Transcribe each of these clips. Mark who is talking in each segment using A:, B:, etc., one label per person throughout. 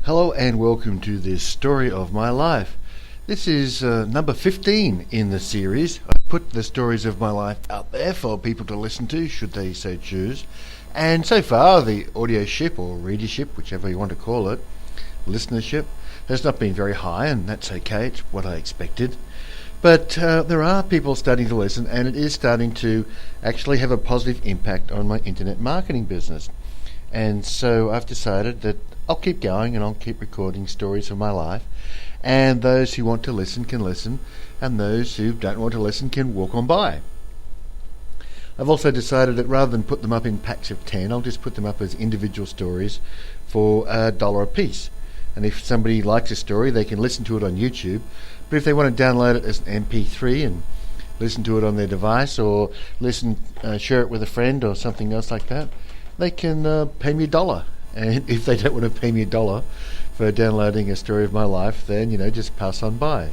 A: Hello and welcome to this story of my life. This is number 15 in the series. I put the stories of my life out there for people to listen to, should they so choose. And so far, the audioship or readership, whichever you want to call it, listenership, has not been very high, and that's okay. It's what I expected. But there are people starting to listen, and it is starting to actually have a positive impact on my internet marketing business. And so I've decided that I'll keep going and I'll keep recording stories of my life, and those who want to listen can listen, and those who don't want to listen can walk on by. I've also decided that rather than put them up in packs of 10, I'll just put them up as individual stories for $1 a piece. And if somebody likes a story, they can listen to it on YouTube, but if they want to download it as an MP3 and listen to it on their device, or share it with a friend or something else like that, they can pay me $1. And if they don't want to pay me $1 for downloading a story of my life, then, just pass on by.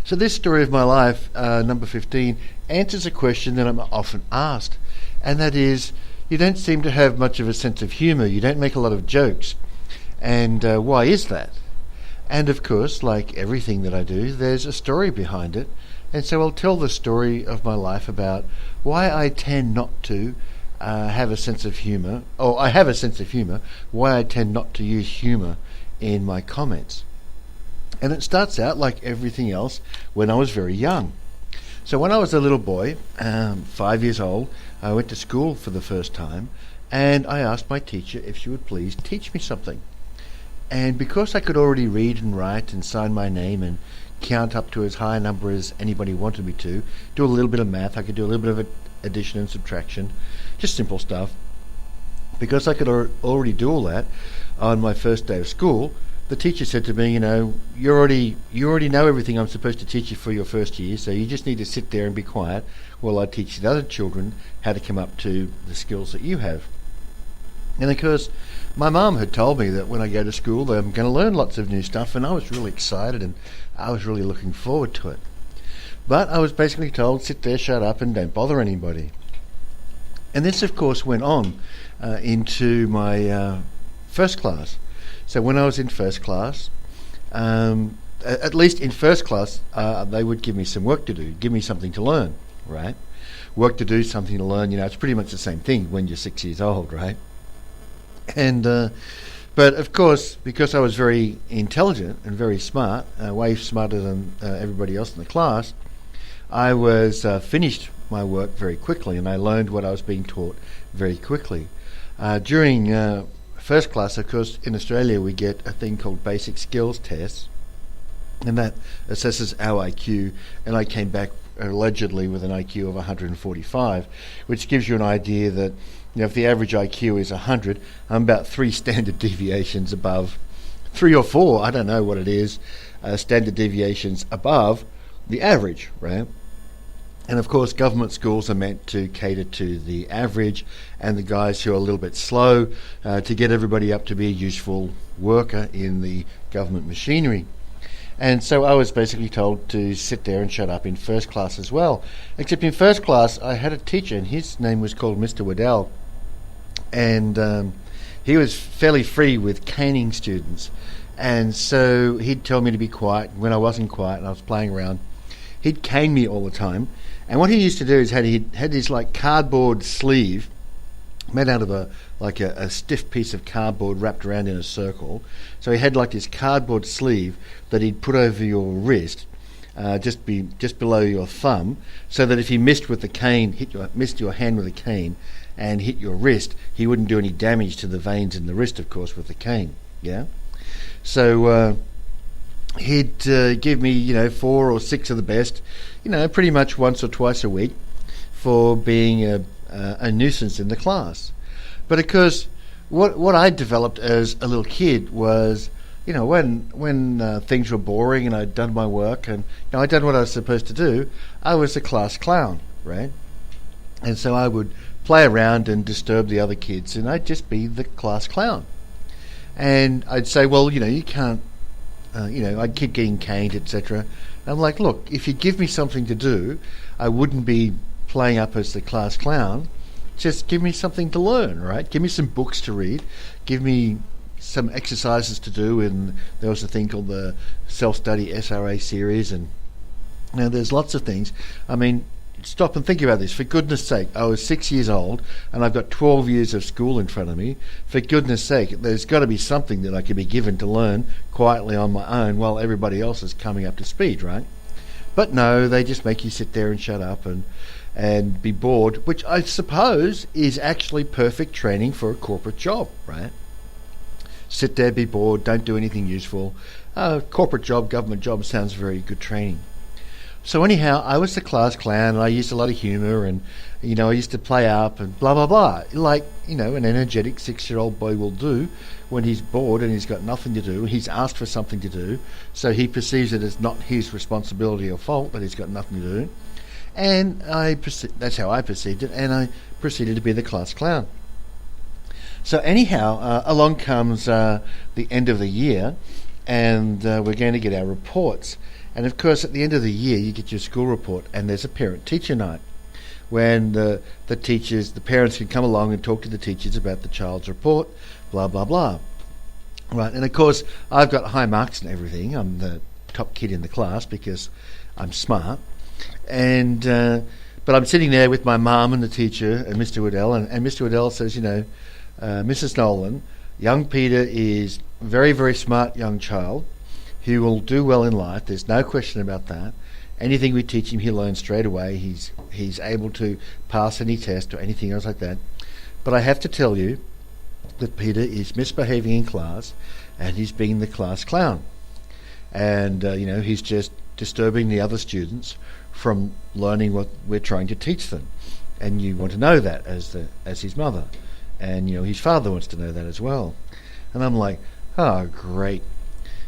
A: So this story of my life, number 15, answers a question that I'm often asked, and that is, you don't seem to have much of a sense of humour, you don't make a lot of jokes, and why is that? And of course, like everything that I do, there's a story behind it, and so I'll tell the story of my life about why I tend not to have a sense of humour, or I have a sense of humour, why I tend not to use humour in my comments. And it starts out like everything else when I was very young. So when I was a little boy, 5 years old, I went to school for the first time, and I asked my teacher if she would please teach me something. And because I could already read and write and sign my name and count up to as high a number as anybody wanted me to, do a little bit of math, I could do a little bit of addition and subtraction, just simple stuff. Because I could already do all that on my first day of school, the teacher said to me, you already know everything I'm supposed to teach you for your first year, so you just need to sit there and be quiet while I teach the other children how to come up to the skills that you have. And of course, my mum had told me that when I go to school, that I'm going to learn lots of new stuff, and I was really excited and I was really looking forward to it. But I was basically told, sit there, shut up, and don't bother anybody. And this, of course, went on into my first class. So when I was in first class, at least in first class, they would give me some work to do, give me something to learn, right? Work to do, something to learn, it's pretty much the same thing when you're 6 years old, right? And but of course, because I was very intelligent and very smart, way smarter than everybody else in the class, I was finished my work very quickly, and I learned what I was being taught very quickly. During first class, of course, in Australia we get a thing called basic skills tests, and that assesses our IQ, and I came back allegedly with an IQ of 145, which gives you an idea that if the average IQ is 100, I'm about 3 standard deviations above, 3 or 4, I don't know what it is, standard deviations above the average, right? And of course, government schools are meant to cater to the average and the guys who are a little bit slow, to get everybody up to be a useful worker in the government machinery. And so I was basically told to sit there and shut up in first class as well. Except in first class, I had a teacher, and his name was called Mr. Waddell. And he was fairly free with caning students. And so he'd tell me to be quiet. When I wasn't quiet and I was playing around, he'd cane me all the time. And what he used to do is he had this like cardboard sleeve made out of a stiff piece of cardboard wrapped around in a circle. So he had like this cardboard sleeve that he'd put over your wrist, just below your thumb, so that if he missed with the cane, missed your hand with a cane, and hit your wrist, he wouldn't do any damage to the veins in the wrist, of course, with the cane. Yeah. So he'd give me 4 or 6 of the best, pretty much once or twice a week, for being a nuisance in the class. But of course, what I developed as a little kid was, when things were boring and I'd done my work and I'd done what I was supposed to do, I was a class clown, right? And so I would play around and disturb the other kids, and I'd just be the class clown. And I'd say, well, you can't, I'd keep getting caned, etc. I'm like, look, if you give me something to do, I wouldn't be playing up as the class clown. Just give me something to learn, right? Give me some books to read. Give me, some exercises to do, and there was a thing called the self-study SRA series, and there's lots of things. I mean, stop and think about this. For goodness sake, I was 6 years old and I've got 12 years of school in front of me. For goodness sake, there's got to be something that I can be given to learn quietly on my own while everybody else is coming up to speed, right? But no, they just make you sit there and shut up and be bored, which I suppose is actually perfect training for a corporate job, right? Sit there, be bored, don't do anything useful. Corporate job, government job sounds very good training. So anyhow, I was the class clown, and I used a lot of humour, and I used to play up and blah blah blah, like an energetic 6-year-old boy will do when he's bored and he's got nothing to do. He's asked for something to do, so he perceives it as not his responsibility or fault that he's got nothing to do, and that's how I perceived it, and I proceeded to be the class clown. So anyhow, along comes the end of the year, and we're going to get our reports. And of course, at the end of the year, you get your school report, and there's a parent-teacher night, when the parents can come along and talk to the teachers about the child's report, blah blah blah. Right, and of course, I've got high marks and everything. I'm the top kid in the class because I'm smart, and but I'm sitting there with my mum and the teacher and Mr. Waddell, and Mr. Waddell says, Mrs. Nolan, young Peter is a very, very smart young child. He will do well in life. There's no question about that. Anything we teach him, he'll learn straight away. He's able to pass any test or anything else like that. But I have to tell you that Peter is misbehaving in class, and he's being the class clown. And he's just disturbing the other students from learning what we're trying to teach them. And you want to know that as his mother, and his father wants to know that as well. And I'm like, oh, great.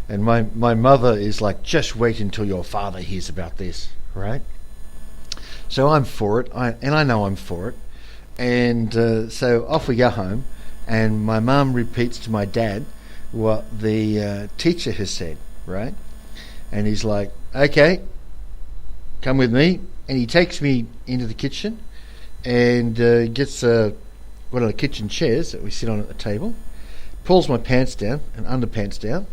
A: And my mother is like, just wait until your father hears about this, right? So I'm for it, and I know I'm for it. And so off we go home, and my mum repeats to my dad what the teacher has said, right? And he's like, okay, come with me. And he takes me into the kitchen and gets one of the kitchen chairs that we sit on at the table, pulls my pants down and underpants down,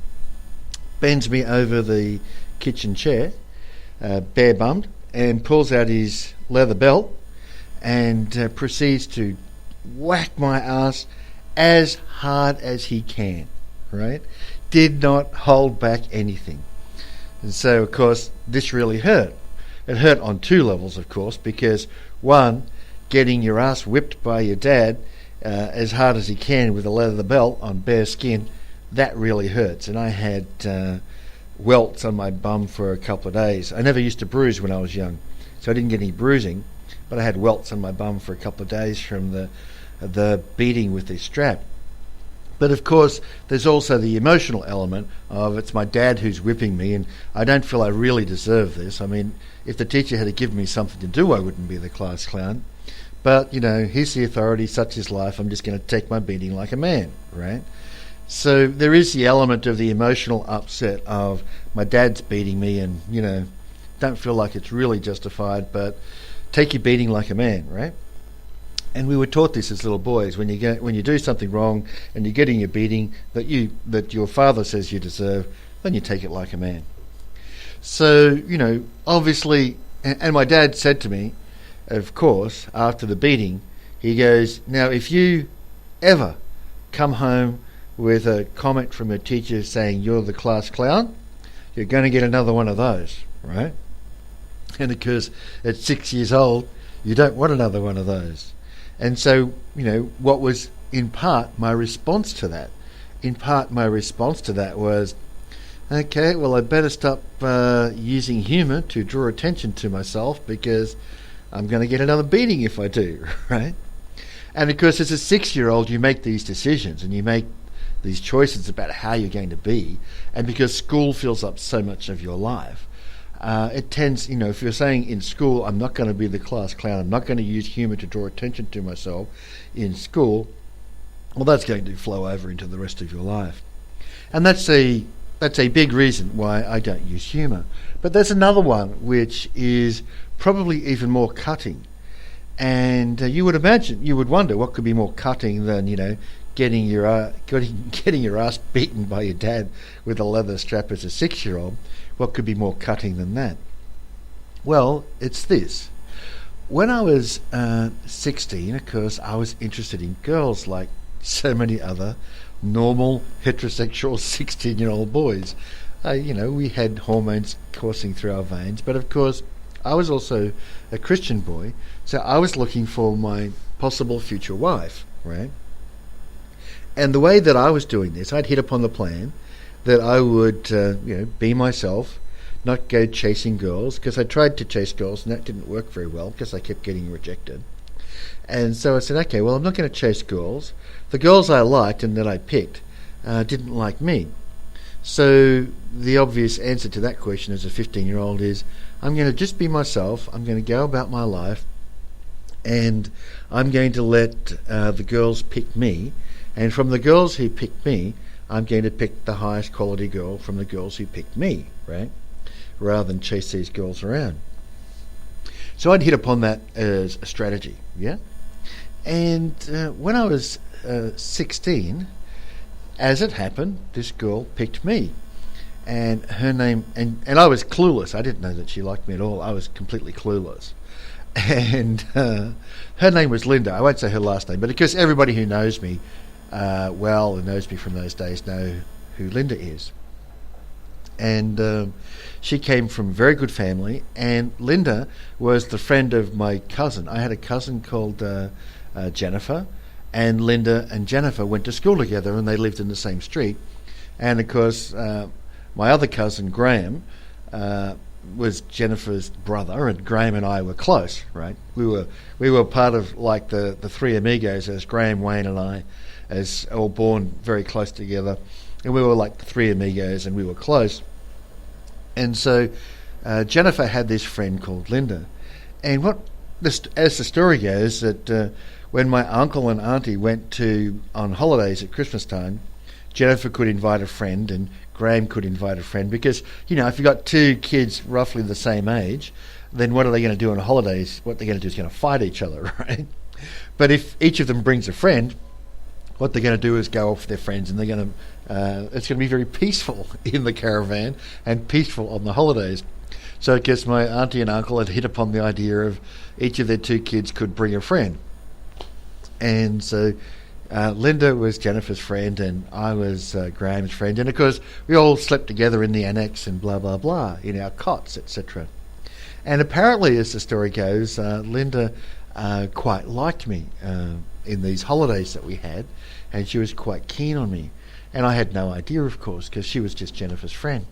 A: bends me over the kitchen chair, bare-bummed, and pulls out his leather belt and proceeds to whack my ass as hard as he can, right? Did not hold back anything. And so, of course, this really hurt. It hurt on two levels, of course, because one, getting your ass whipped by your dad as hard as he can with a leather belt on bare skin, that really hurts. And I had welts on my bum for a couple of days. I never used to bruise when I was young, so I didn't get any bruising, but I had welts on my bum for a couple of days from the beating with the strap. But of course, there's also the emotional element of it's my dad who's whipping me, and I don't feel I really deserve this. I mean, if the teacher had given me something to do, I wouldn't be the class clown. But, he's the authority, such is life, I'm just going to take my beating like a man, right? So there is the element of the emotional upset of my dad's beating me, and, don't feel like it's really justified, but take your beating like a man, right? And we were taught this as little boys: when you do something wrong and you're getting your beating that your father says you deserve, then you take it like a man. So obviously, and my dad said to me, of course, after the beating, he goes, now if you ever come home with a comment from a teacher saying you're the class clown, you're going to get another one of those, right? And of course, at 6 years old, you don't want another one of those. And so, what was in part my response to that? In part, my response to that was, okay, well, I better stop using humour to draw attention to myself, because I'm going to get another beating if I do, right? And of course, as a 6-year-old, you make these decisions and you make these choices about how you're going to be. And because school fills up so much of your life, it tends, if you're saying in school, I'm not going to be the class clown, I'm not going to use humour to draw attention to myself in school, well, that's going to flow over into the rest of your life. And that's a big reason why I don't use humour. But there's another one which is probably even more cutting. And you would wonder what could be more cutting than, getting your ass beaten by your dad with a leather strap as a 6-year-old, what could be more cutting than that? Well, it's this. When I was 16, of course, I was interested in girls like so many other normal heterosexual 16-year-old boys. We had hormones coursing through our veins, but of course, I was also a Christian boy, so I was looking for my possible future wife, right? And the way that I was doing this, I'd hit upon the plan that I would, be myself, not go chasing girls, because I tried to chase girls and that didn't work very well because I kept getting rejected. And so I said, okay, well, I'm not going to chase girls. The girls I liked and that I picked didn't like me. So the obvious answer to that question as a 15-year-old is, I'm going to just be myself, I'm going to go about my life, and I'm going to let the girls pick me, and from the girls who pick me, I'm going to pick the highest quality girl from the girls who pick me, right? Rather than chase these girls around. So I'd hit upon that as a strategy, yeah? And when I was 16, as it happened, this girl picked me. And her name, and I was clueless. I didn't know that she liked me at all. I was completely clueless. And her name was Linda. I won't say her last name, but because everybody who knows me well and knows me from those days know who Linda is. And she came from a very good family, and Linda was the friend of my cousin. I had a cousin called Jennifer, and Linda and Jennifer went to school together, and they lived in the same street. And of course, my other cousin, Graham, was Jennifer's brother, and Graham and I were close, right? We were part of like the three amigos, as Graham, Wayne and I, as all born very close together. And we were like the three amigos, and we were close. And so Jennifer had this friend called Linda. And as the story goes, that when my uncle and auntie went on holidays at Christmas time, Jennifer could invite a friend and Graham could invite a friend, because, if you've got two kids roughly the same age, then what are they going to do on holidays? What they're going to do is going to fight each other, right? But if each of them brings a friend, what they're going to do is go off with their friends, and it's going to be very peaceful in the caravan and peaceful on the holidays. So I guess my auntie and uncle had hit upon the idea of each of their two kids could bring a friend. And so Linda was Jennifer's friend, and I was Graham's friend. And of course, we all slept together in the annex and blah, blah, blah, in our cots, etc. And apparently, as the story goes, Linda quite liked me in these holidays that we had, and she was quite keen on me. And I had no idea, of course, because she was just Jennifer's friend.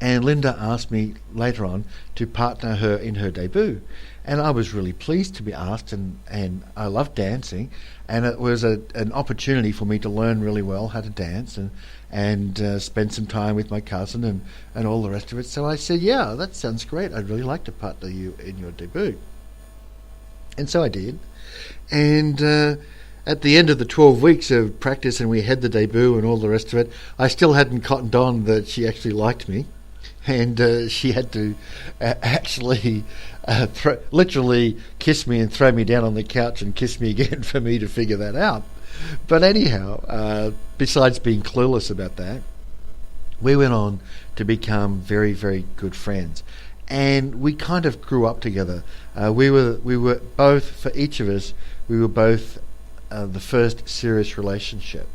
A: And Linda asked me later on to partner her in her debut. And I was really pleased to be asked, and I love dancing, and it was an opportunity for me to learn really well how to dance and spend some time with my cousin and all the rest of it. So I said, yeah, that sounds great. I'd really like to partner you in your debut. And so I did. And at the end of the 12 weeks of practice, and we had the debut and all the rest of it, I still hadn't cottoned on that she actually liked me. And she had to actually literally kiss me and throw me down on the couch and kiss me again for me to figure that out. But anyhow, besides being clueless about that, we went on to become very, very good friends. And we kind of grew up together. We were both, for each of us, we were both the first serious relationship.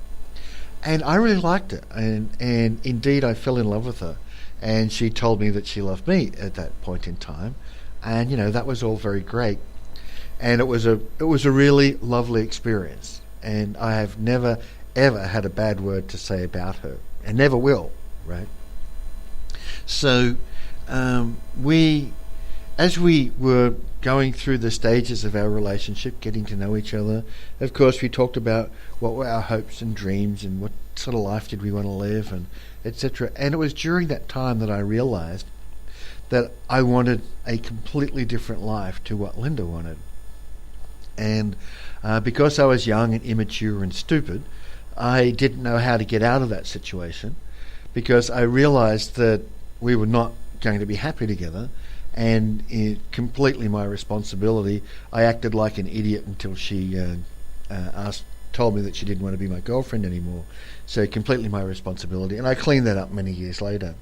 A: And I really liked it. And indeed, I fell in love with her. And she told me that she loved me at that point in time, and that was all very great, and it was a really lovely experience. And I have never ever had a bad word to say about her, and never will, right? So as we were going through the stages of our relationship, getting to know each other, of course we talked about what were our hopes and dreams and what sort of life did we want to live, and etc. And it was during that time that I realized that I wanted a completely different life to what Linda wanted. And because I was young and immature and stupid, I didn't know how to get out of that situation, because I realized that we were not going to be happy together, and completely my responsibility. I acted like an idiot until she asked told me that she didn't want to be my girlfriend anymore. So completely my responsibility. And I cleaned that up many years later.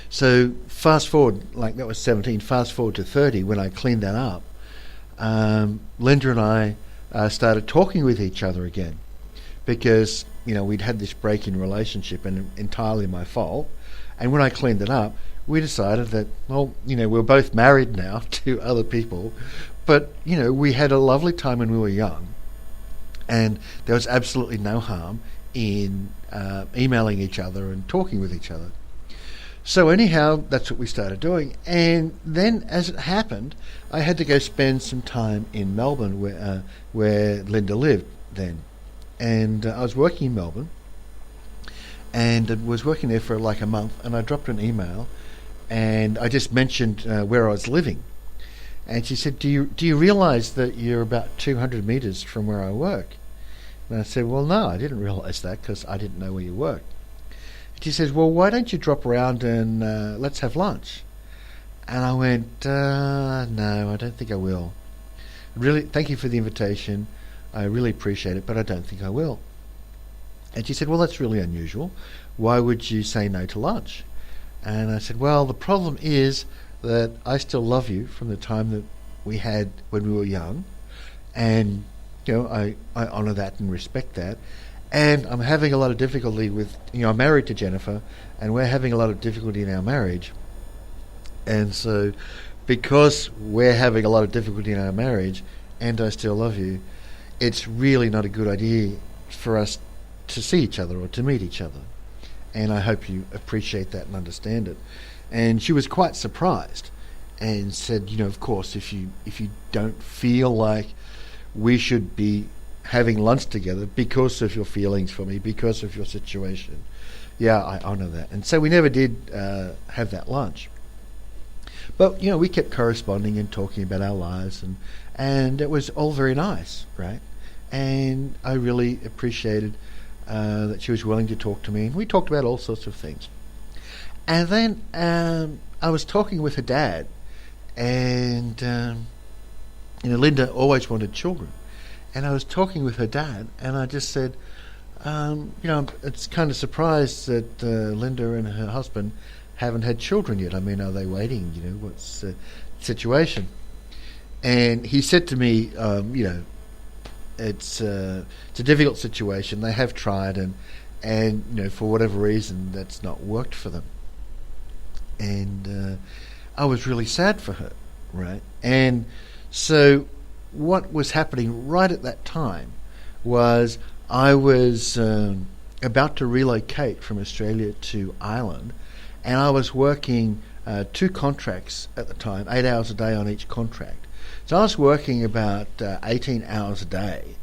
A: So fast forward, like that was 17, fast forward to 30, when I cleaned that up, Linda and I started talking with each other again, because, we'd had this break in relationship, and entirely my fault. And when I cleaned it up, we decided that, well, we're both married now to other people, but, we had a lovely time when we were young, and there was absolutely no harm in emailing each other and talking with each other. So anyhow, that's what we started doing. And then, as it happened, I had to go spend some time in Melbourne, where Linda lived then. And I was working in Melbourne, and was working there for like a month, and I dropped an email, and I just mentioned where I was living. And she said, do you realise that you're about 200 metres from where I work? And I said, well, no, I didn't realise that, because I didn't know where you worked. She says, well, why don't you drop around and let's have lunch? And I went, no, I don't think I will. Really, thank you for the invitation. I really appreciate it, but I don't think I will. And she said, well, that's really unusual. Why would you say no to lunch? And I said, well, the problem is that I still love you from the time that we had when we were young. And, I honour that and respect that. And I'm having a lot of difficulty with, I'm married to Jennifer, and we're having a lot of difficulty in our marriage. And so, because we're having a lot of difficulty in our marriage, and I still love you, it's really not a good idea for us to see each other or to meet each other. And I hope you appreciate that and understand it. And she was quite surprised and said, of course, if you don't feel like we should be having lunch together because of your feelings for me, because of your situation, yeah, I honour that. And so we never did have that lunch. But, we kept corresponding and talking about our lives, and it was all very nice, right? And I really appreciated that she was willing to talk to me, and we talked about all sorts of things. And then I was talking with her dad, and Linda always wanted children. And I was talking with her dad, and I just said, it's kind of surprised that Linda and her husband haven't had children yet. I mean, are they waiting? What's the situation? And he said to me, it's a difficult situation. They have tried, and for whatever reason, that's not worked for them. And I was really sad for her, right? And so what was happening right at that time was I was about to relocate from Australia to Ireland, and I was working 2 contracts at the time, 8 hours a day on each contract. So I was working about 18 hours a day,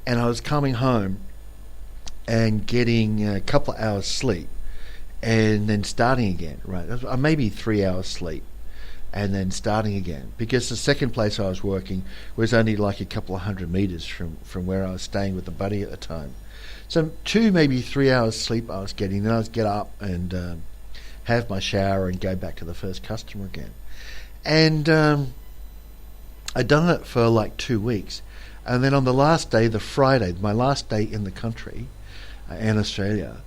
A: and I was coming home and getting a couple of hours sleep, and then starting again, right? Maybe 3 hours sleep, and then starting again, because the second place I was working was only like a couple of 100 metres from where I was staying with a buddy at the time. So 2, maybe 3 hours sleep I was getting, then I would get up and have my shower and go back to the first customer again. And I'd done it for like 2 weeks, and then on the last day, the Friday, my last day in the country, in Australia,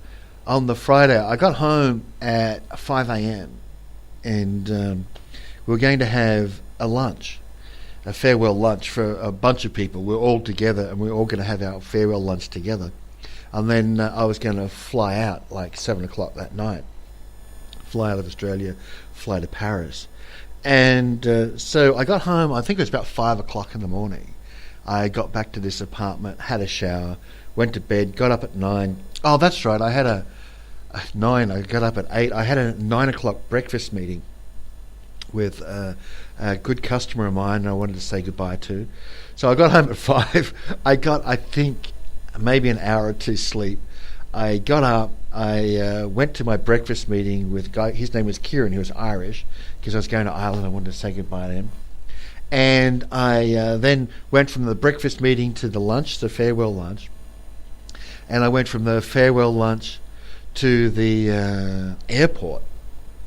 A: on the Friday I got home at 5 a.m. and we were going to have a lunch, a farewell lunch for a bunch of people. We're all together, and we're all going to have our farewell lunch together. And then I was going to fly out like 7 o'clock that night, fly out of Australia, fly to Paris. And so I got home, I think it was about 5 o'clock in the morning. I got back to this apartment, had a shower, went to bed, got up at 9. Oh, that's right, I had a 9, I got up at 8. I had a 9 o'clock breakfast meeting with a good customer of mine I wanted to say goodbye to. So I got home at 5. I got, I think, maybe an hour or 2 sleep. I got up, I went to my breakfast meeting with a guy, his name was Kieran, he was Irish, because I was going to Ireland, I wanted to say goodbye to him. And I then went from the breakfast meeting to the lunch, the farewell lunch. And I went from the farewell lunch to the airport.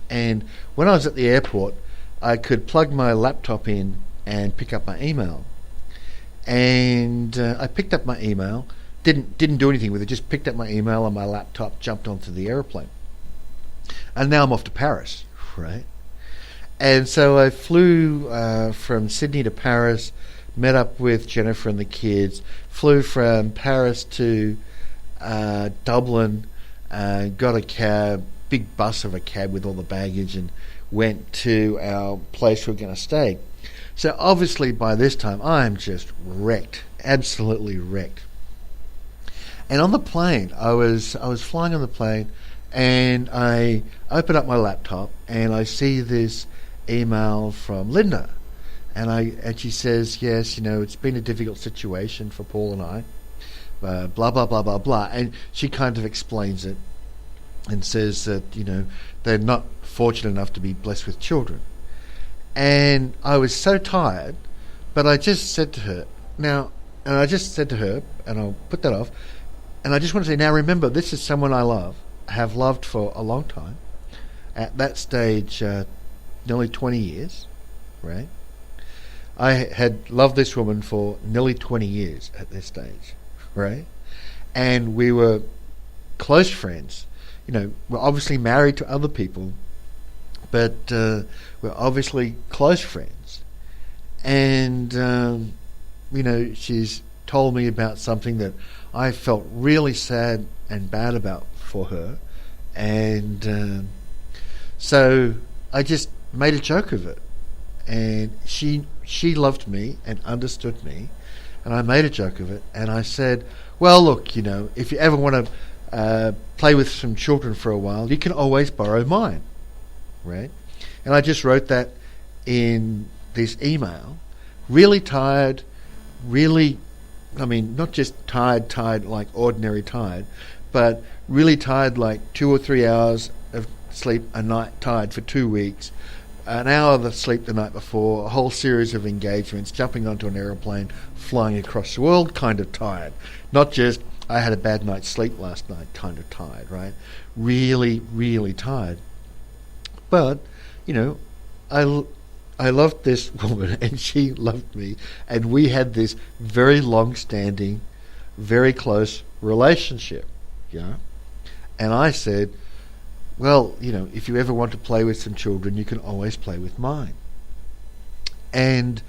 A: And when I was at the airport, I could plug my laptop in and pick up my email. And I picked up my email. Didn't do anything with it. Just picked up my email on my laptop, jumped onto the aeroplane, and now I'm off to Paris, right? And so I flew from Sydney to Paris, met up with Jennifer and the kids, flew from Paris to Dublin, got a cab, big bus of a cab with all the baggage, and went to our place we were going to stay. So obviously by this time I'm just wrecked, absolutely wrecked. And on the plane, I was flying on the plane, and I open up my laptop and I see this email from Linda, and she says, yes, it's been a difficult situation for Paul and I, blah blah blah blah blah, and she kind of explains it and says that they're not fortunate enough to be blessed with children. And I was so tired, but I just said to her, and I'll put that off. And I just want to say, now remember, this is someone I have loved for a long time. At that stage, nearly 20 years, right? I had loved this woman for nearly 20 years at this stage, right? And we were close friends. We're obviously married to other people, but we're obviously close friends. And, she's told me about something that I felt really sad and bad about for her, and so I just made a joke of it. And she loved me and understood me, and I made a joke of it. And I said, well, look, if you ever want to play with some children for a while, you can always borrow mine, right? And I just wrote that in this email. Really tired, not just tired like ordinary tired, but really tired, like 2 or 3 hours of sleep a night, tired for 2 weeks, an hour of sleep the night before, a whole series of engagements, jumping onto an aeroplane, flying across the world, kind of tired. Not just, I had a bad night's sleep last night, kind of tired, right? Really, really tired. But, I loved this woman and she loved me, and we had this very long-standing, very close relationship, And I said, well, if you ever want to play with some children, you can always play with mine. And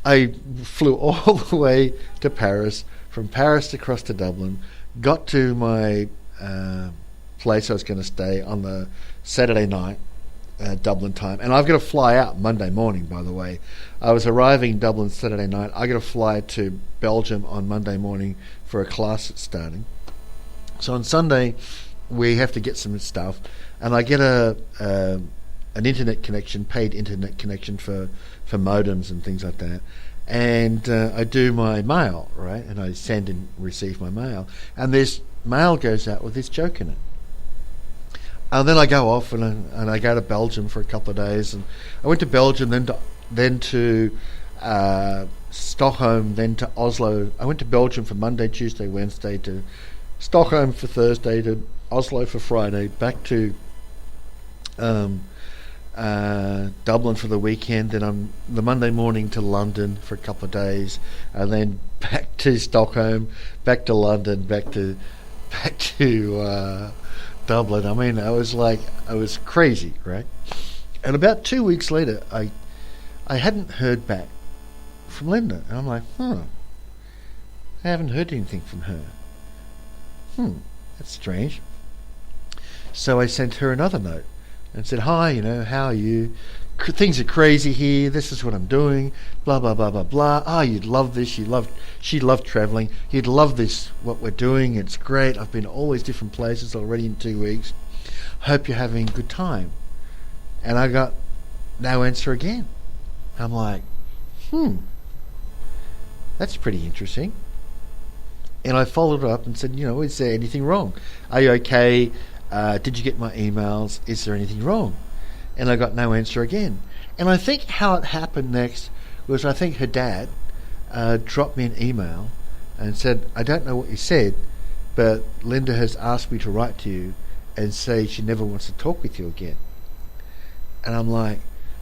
A: I flew all the way to Paris, from Paris across to Dublin, got to my place I was going to stay on the Saturday night, Dublin time, and I've got to fly out Monday morning, by the way. I was arriving in Dublin Saturday night. I got to fly to Belgium on Monday morning for a class that's starting. So on Sunday, we have to get some stuff, and I get an internet connection, paid internet connection for modems and things like that. And I do my mail, right? And I send and receive my mail, and this mail goes out with this joke in it. And then I go off and I go to Belgium for a couple of days, and I went to Belgium, then to Stockholm, then to Oslo. I went to Belgium for Monday, Tuesday, Wednesday, to Stockholm for Thursday, to Oslo for Friday, back to Dublin for the weekend, then on the Monday morning to London for a couple of days, and then back to Stockholm, back to London, back to Dublin. I was crazy, right? And about 2 weeks later, I hadn't heard back from Linda, and I'm like, I haven't heard anything from her. That's strange. So I sent her another note and said, hi, how are you? Things are crazy here. This is what I'm doing. Blah, blah, blah, blah, blah. Oh, you'd love this. She loved traveling. You'd love this, what we're doing. It's great. I've been to all these different places already in 2 weeks. Hope you're having a good time. And I got no answer again. I'm like, that's pretty interesting. And I followed up and said, is there anything wrong? Are you okay? Did you get my emails? Is there anything wrong? And I got no answer again. And I think how it happened next was, I think her dad dropped me an email and said, I don't know what you said, but Linda has asked me to write to you and say she never wants to talk with you again. And I'm like,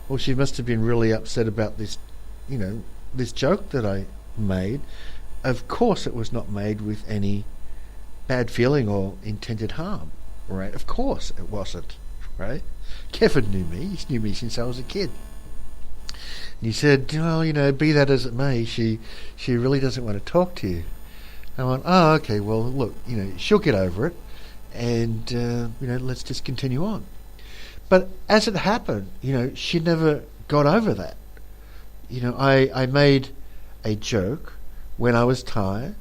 A: well, she must have been really upset about this, this joke that I made, of course it was not made with any bad feeling or intended harm, right? Of course it wasn't, right? Kevin knew me. He's knew me since I was a kid. And he said, well, be that as it may, she really doesn't want to talk to you. I went, oh, okay, well, look, she'll get over it, and, let's just continue on. But as it happened, she never got over that. I made a joke when I was tired,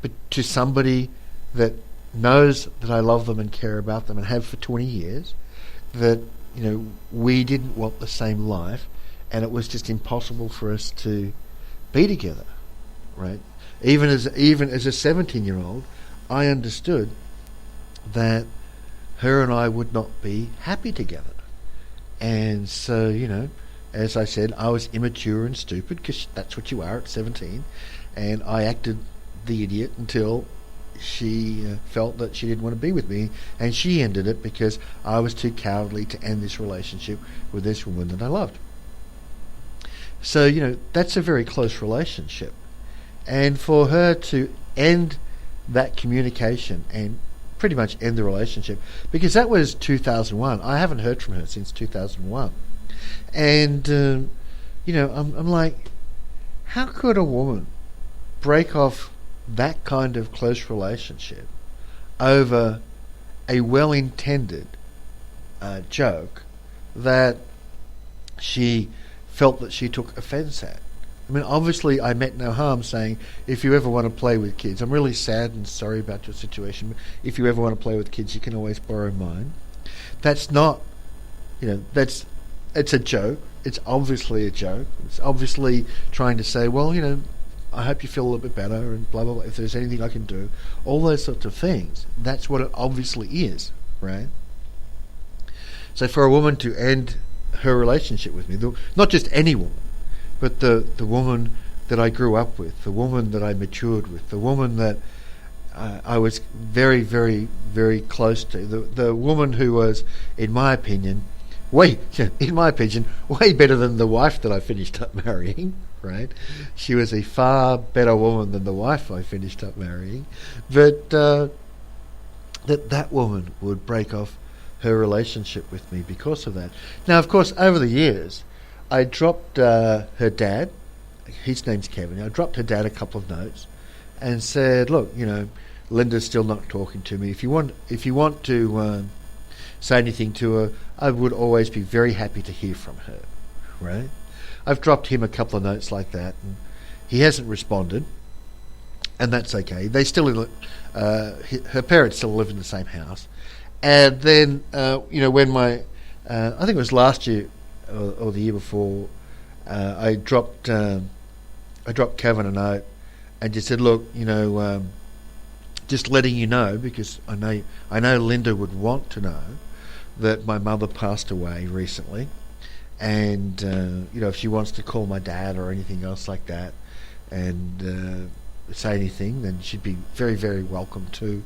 A: but to somebody that knows that I love them and care about them and have for 20 years, that, we didn't want the same life, and it was just impossible for us to be together, right? Even as a 17-year-old, I understood that her and I would not be happy together. And so, as I said, I was immature and stupid, because that's what you are at 17, and I acted the idiot until she felt that she didn't want to be with me, and she ended it because I was too cowardly to end this relationship with this woman that I loved. So, that's a very close relationship. And for her to end that communication and pretty much end the relationship, because that was 2001. I haven't heard from her since 2001. And, I'm like, how could a woman break off that kind of close relationship over a well-intended joke that she felt that she took offence at? I mean, obviously I meant no harm saying, if you ever want to play with kids, I'm really sad and sorry about your situation, but if you ever want to play with kids, you can always borrow mine. That's not, it's a joke. It's obviously a joke. It's obviously trying to say, well, I hope you feel a little bit better and blah, blah, blah, if there's anything I can do. All those sorts of things. That's what it obviously is, right? So for a woman to end her relationship with me, not just any woman, but the woman that I grew up with, the woman that I matured with, the woman that I was very, very, very close to, the woman who was, in my opinion, way better than the wife that I finished up marrying, right? She was a far better woman than the wife I finished up marrying, but that woman would break off her relationship with me because of that. Now, of course, over the years, I dropped her dad, his name's Kevin, I dropped her dad a couple of notes and said, look, Linda's still not talking to me. If you want to say anything to her, I would always be very happy to hear from her, right? I've dropped him a couple of notes like that, and he hasn't responded, and that's okay. They still, her parents still live in the same house. And then, when I think it was last year or the year before, I dropped Kevin a note and just said, look, just letting you know, because I know Linda would want to know that my mother passed away recently, and if she wants to call my dad or anything else like that and say anything, then she'd be very, very welcome to.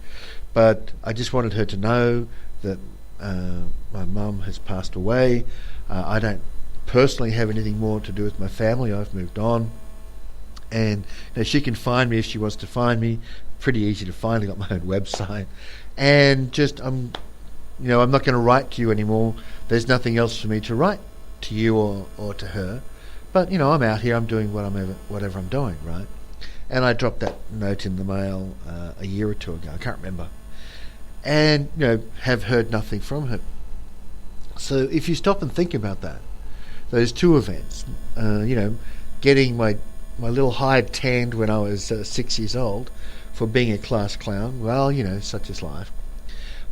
A: But I just wanted her to know that my mum has passed away. I don't personally have anything more to do with my family. I've moved on, and she can find me if she wants to find me. Pretty easy to find. I got my own website, and just I'm not going to write to you anymore. There's nothing else for me to write to you or to her. But I'm out here. I'm doing whatever I'm doing, right? And I dropped that note in the mail a year or two ago. I can't remember. And, have heard nothing from her. So if you stop and think about that, those two events, getting my little hide tanned when I was 6 years old for being a class clown, well, such is life.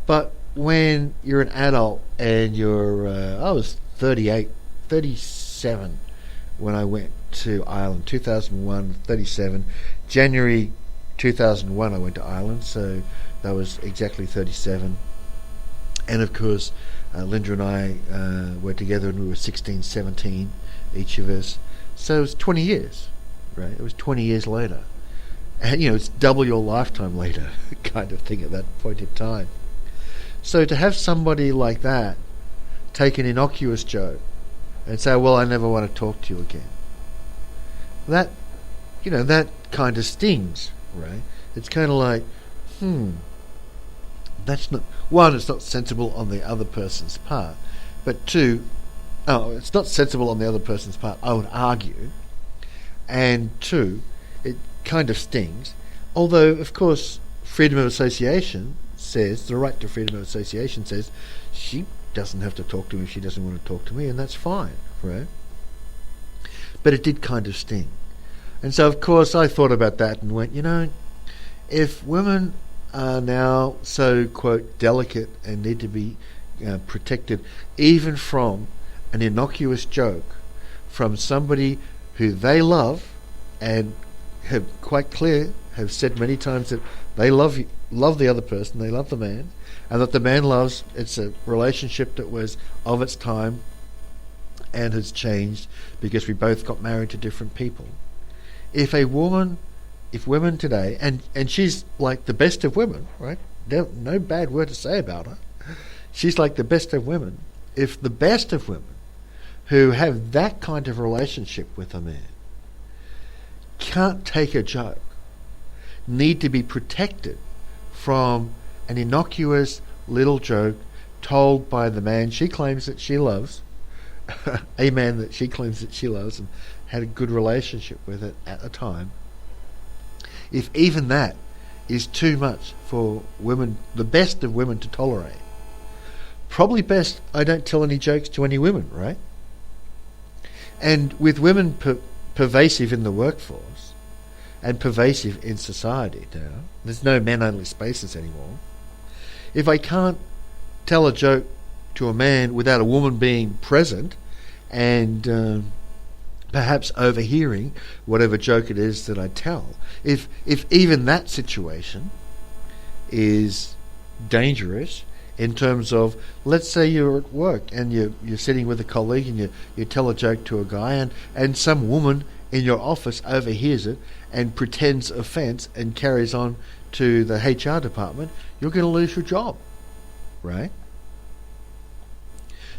A: But when you're an adult and I was 37 when I went to Ireland, 2001, 37. January 2001 I went to Ireland, so that was exactly 37. And of course, Linda and I were together when we were 16, 17, each of us. So it was 20 years, right? It was 20 years later. And, it's double your lifetime later kind of thing at that point in time. So to have somebody like that take an innocuous joke and say, well, I never want to talk to you again, that that kind of stings, right? It's kind of like, that's not, one, it's not sensible on the other person's part, but two, it's not sensible on the other person's part, I would argue, and two, it kind of stings, although, of course, freedom of association says, the right to freedom of association says, she doesn't have to talk to me if she doesn't want to talk to me, and that's fine, right? But it did kind of sting. And so, of course, I thought about that and went, if women are now so, quote, delicate and need to be protected even from an innocuous joke from somebody who they love and have said many times that they love the other person, they love the man, and that the man loves, it's a relationship that was of its time and has changed because we both got married to different people. If women today, and she's like the best of women, right? No bad word to say about her. She's like the best of women. If the best of women who have that kind of relationship with a man can't take a joke, need to be protected from an innocuous little joke told by the man she claims that she loves, a man that she claims that she loves and had a good relationship with it at the time, if even that is too much for women, the best of women, to tolerate, probably best I don't tell any jokes to any women, right? And with women pervasive in the workforce and pervasive in society now, there's no men-only spaces anymore. If I can't tell a joke to a man without a woman being present and perhaps overhearing whatever joke it is that I tell, if even that situation is dangerous in terms of, let's say you're at work and you're sitting with a colleague and you tell a joke to a guy and some woman in your office overhears it and pretends offence and carries on to the HR department, you're going to lose your job, right?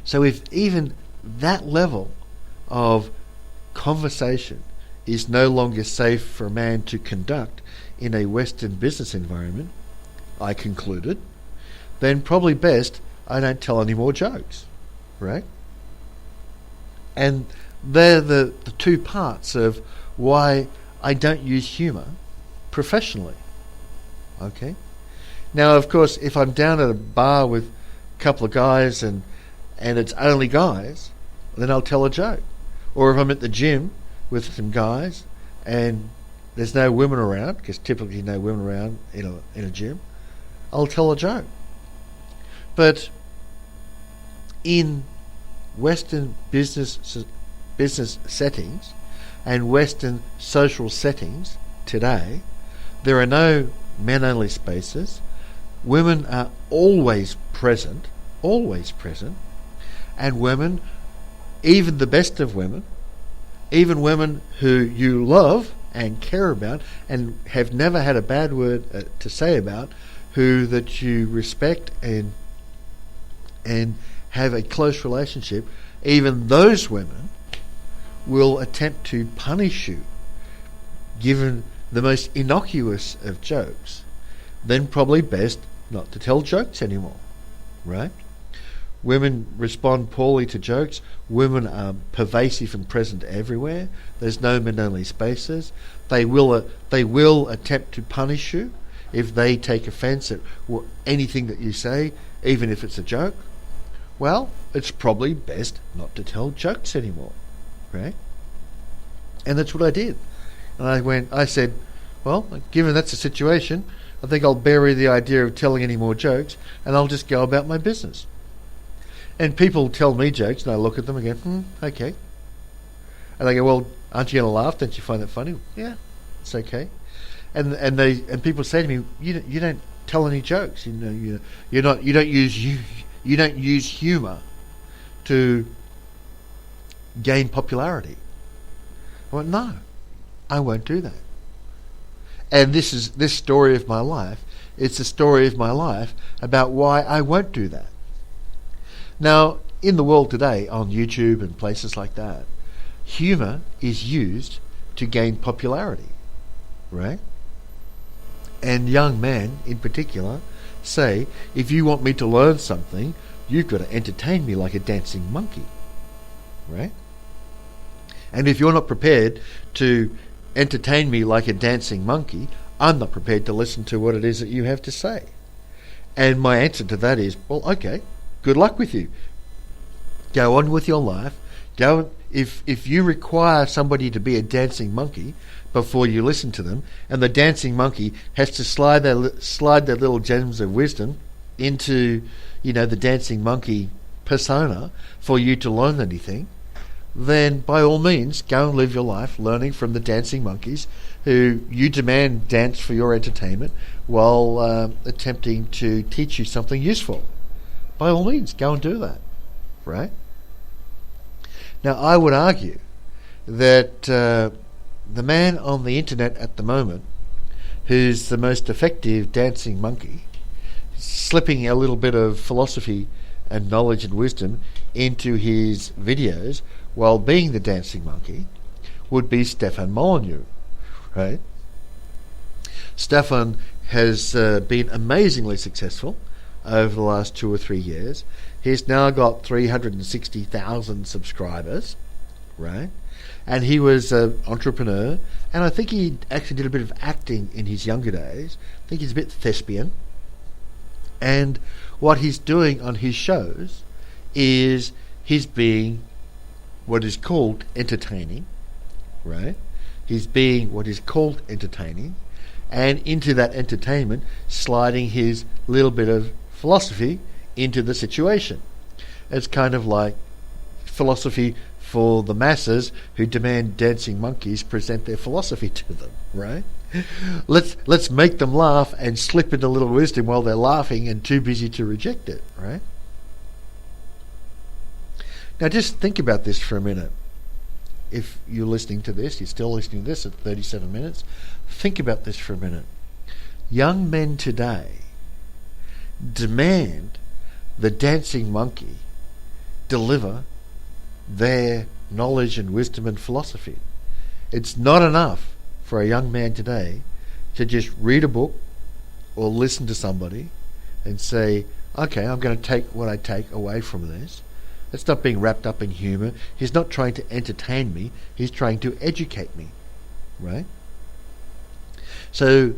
A: So if even that level of conversation is no longer safe for a man to conduct in a Western business environment, I concluded, then probably best I don't tell any more jokes, right? And they're the two parts of why I don't use humour professionally, okay? Now, of course, if I'm down at a bar with a couple of guys and it's only guys, then I'll tell a joke. Or if I'm at the gym with some guys and there's no women around, because typically no women around in a gym, I'll tell a joke. But in Western business settings and Western social settings today, there are no men-only spaces. Women are always present, and women, even the best of women, even women who you love and care about and have never had a bad word to say about, who that you respect and have a close relationship, even those women will attempt to punish you given the most innocuous of jokes. Then probably best not to tell jokes anymore, right? Women respond poorly to jokes. Women are pervasive and present everywhere. There's no men-only spaces. They will attempt to punish you if they take offence at anything that you say, even if it's a joke. Well, it's probably best not to tell jokes anymore, right? And that's what I did. And I said, well, given that's the situation, I think I'll bury the idea of telling any more jokes and I'll just go about my business. And people tell me jokes and I look at them and go, okay. And they go, well, aren't you going to laugh? Don't you find that funny? Yeah, it's okay. And people say to me, you don't tell any jokes. You don't use humour to gain popularity. I went, no, I won't do that. And this story of my life, it's a story of my life about why I won't do that. Now, in the world today, on YouTube and places like that, humour is used to gain popularity. right? And young men, in particular, say, if you want me to learn something, you've got to entertain me like a dancing monkey, right? And if you're not prepared to entertain me like a dancing monkey, I'm not prepared to listen to what it is that you have to say. And my answer to that is, well, okay, good luck with you. Go on with your life. If you require somebody to be a dancing monkey before you listen to them, and the dancing monkey has to slide their little gems of wisdom into, the dancing monkey persona for you to learn anything, then by all means go and live your life learning from the dancing monkeys who you demand dance for your entertainment while attempting to teach you something useful. By all means, go and do that, right? Now, I would argue that the man on the internet at the moment who's the most effective dancing monkey, slipping a little bit of philosophy and knowledge and wisdom into his videos while being the dancing monkey, would be Stefan Molyneux, right? Stefan has been amazingly successful over the last 2 or 3 years. He's now got 360,000 subscribers, right? And he was an entrepreneur, and I think he actually did a bit of acting in his younger days. I think he's a bit thespian. And what he's doing on his shows is he's being what is called entertaining, right? He's being what is called entertaining, and into that entertainment sliding his little bit of philosophy into the situation. It's kind of like philosophy for the masses who demand dancing monkeys present their philosophy to them, right? Let's make them laugh and slip into a little wisdom while they're laughing and too busy to reject it, right? Now just think about this for a minute. If you're listening to this, you're still listening to this at 37 minutes, think about this for a minute. Young men today demand the dancing monkey deliver their knowledge and wisdom and philosophy. It's not enough for a young man today to just read a book or listen to somebody and say, okay, I'm going to take what I take away from this. It's not being wrapped up in humour. He's not trying to entertain me. He's trying to educate me, right? So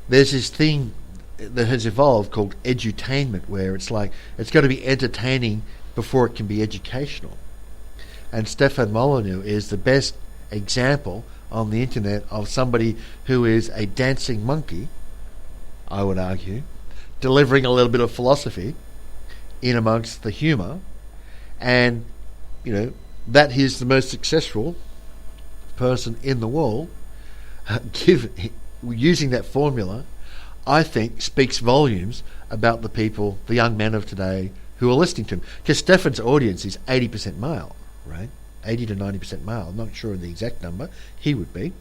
A: there's this thing that has evolved called edutainment, where it's like it's got to be entertaining before it can be educational. And Stefan Molyneux is the best example on the internet of somebody who is a dancing monkey, I would argue, delivering a little bit of philosophy in amongst the humour, and that he's the most successful person in the world. Using that formula, I think speaks volumes about the people, the young men of today who are listening to him. Because Stefan's audience is 80% male, right? 80 to 90% male. I'm not sure of the exact number. He would be.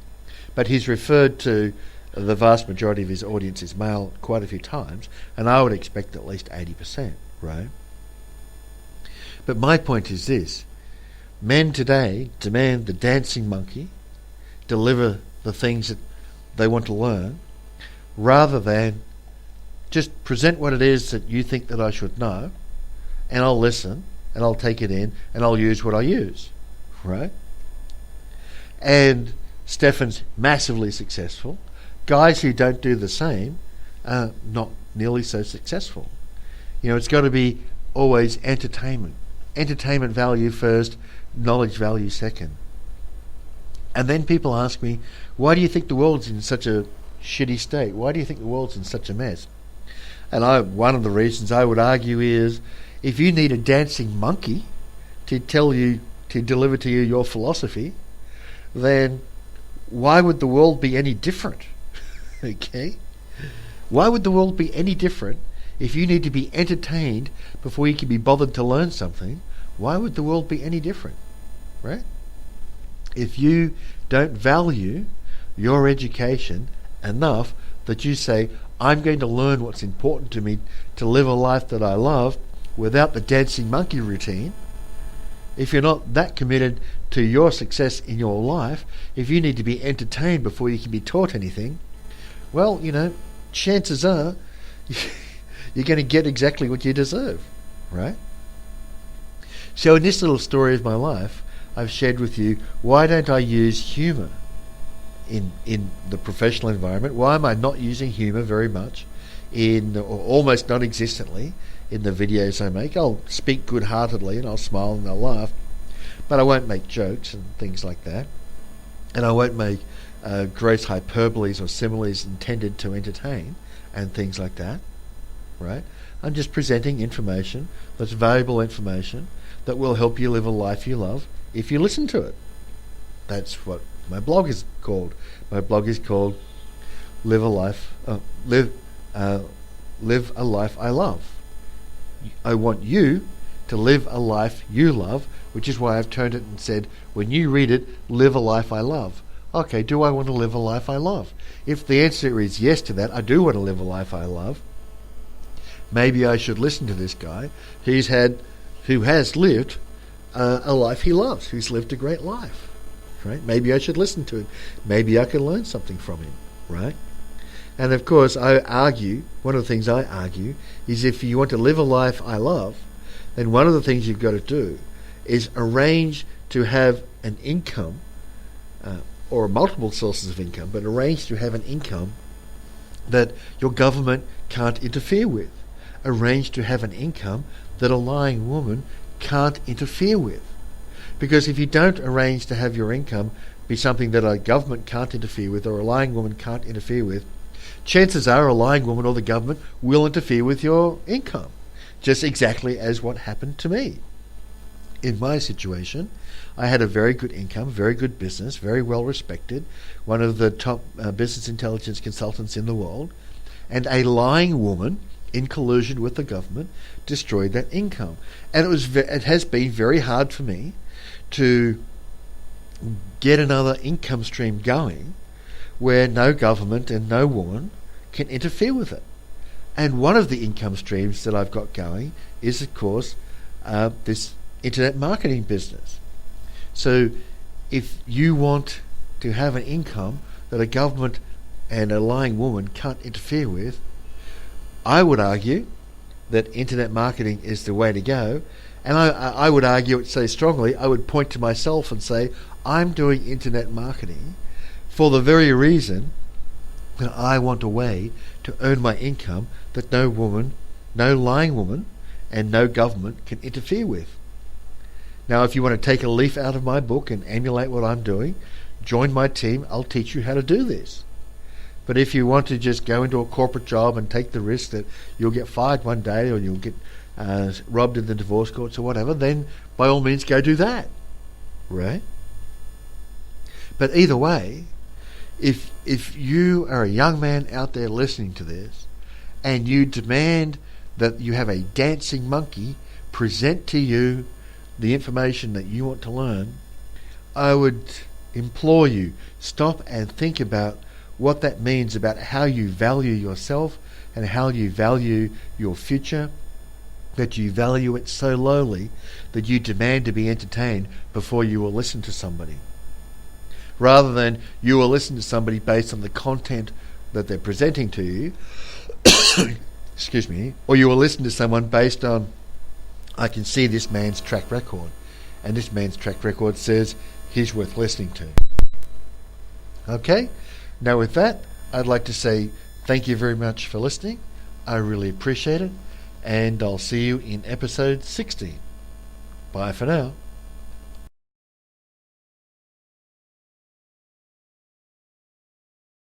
A: But he's referred to the vast majority of his audience is male quite a few times, and I would expect at least 80%, right? But my point is this. Men today demand the dancing monkey deliver the things that they want to learn, rather than just present what it is that you think that I should know, and I'll listen, and I'll take it in, and I'll use what I use, right? And Stefan's massively successful. Guys who don't do the same are not nearly so successful. It's got to be always entertainment. Entertainment value first, knowledge value second. And then people ask me, why do you think the world's in such a shitty state? Why do you think the world's in such a mess? And one of the reasons I would argue is, if you need a dancing monkey to deliver to you your philosophy, then why would the world be any different? Okay? Why would the world be any different if you need to be entertained before you can be bothered to learn something? Why would the world be any different? Right? If you don't value your education enough that you say, I'm going to learn what's important to me to live a life that I love without the dancing monkey routine, If you're not that committed to your success in your life, if you need to be entertained before you can be taught anything, well, chances are you're going to get exactly what you deserve, right? So in this little story of my life, I've shared with you, why don't I use humour in the professional environment? Why am I not using humour very much, or almost non-existently, in the videos I make? I'll speak good-heartedly and I'll smile and I'll laugh, but I won't make jokes and things like that, and I won't make gross hyperboles or similes intended to entertain and things like that, right? I'm just presenting information that's valuable information that will help you live a life you love if you listen to it. That's what my blog is called. My blog is called Live a Life I Love. I want you to live a life you love, which is why I've turned it and said, when you read it, live a life I love. Okay, do I want to live a life I love? If the answer is yes to that, I do want to live a life I love, maybe I should listen to this guy who has lived a life he loves, who's lived a great life, right? Maybe I should listen to him. Maybe I can learn something from him, right? And of course, one of the things I argue is, if you want to live a life I love, then one of the things you've got to do is arrange to have an income, or multiple sources of income, but arrange to have an income that your government can't interfere with. Arrange to have an income that a lying woman can't interfere with. Because if you don't arrange to have your income be something that a government can't interfere with, or a lying woman can't interfere with, chances are a lying woman or the government will interfere with your income. Just exactly as what happened to me. In my situation, I had a very good income, very good business, very well respected, one of the top business intelligence consultants in the world, and a lying woman, in collusion with the government, destroyed that income. And it has been very hard for me to get another income stream going where no government and no woman can interfere with it. And one of the income streams that I've got going is, of course, this internet marketing business. So if you want to have an income that a government and a lying woman can't interfere with, I would argue that internet marketing is the way to go. And I would argue it so strongly, I would point to myself and say, I'm doing internet marketing for the very reason that I want a way to earn my income that no woman, no lying woman, and no government can interfere with. Now, if you want to take a leaf out of my book and emulate what I'm doing, join my team. I'll teach you how to do this. But if you want to just go into a corporate job and take the risk that you'll get fired one day, or you'll get robbed in the divorce courts or whatever, then by all means go do that, right? But either way, if you are a young man out there listening to this, and you demand that you have a dancing monkey present to you the information that you want to learn, I would implore you, stop and think about what that means about how you value yourself and how you value your future, that you value it so lowly that you demand to be entertained before you will listen to somebody, rather than you will listen to somebody based on the content that they're presenting to you excuse me, or you will listen to someone based on, I can see this man's track record, and this man's track record says he's worth listening to. Okay? Now with that, I'd like to say thank you very much for listening. I really appreciate it, and I'll see you in episode 16. Bye for now.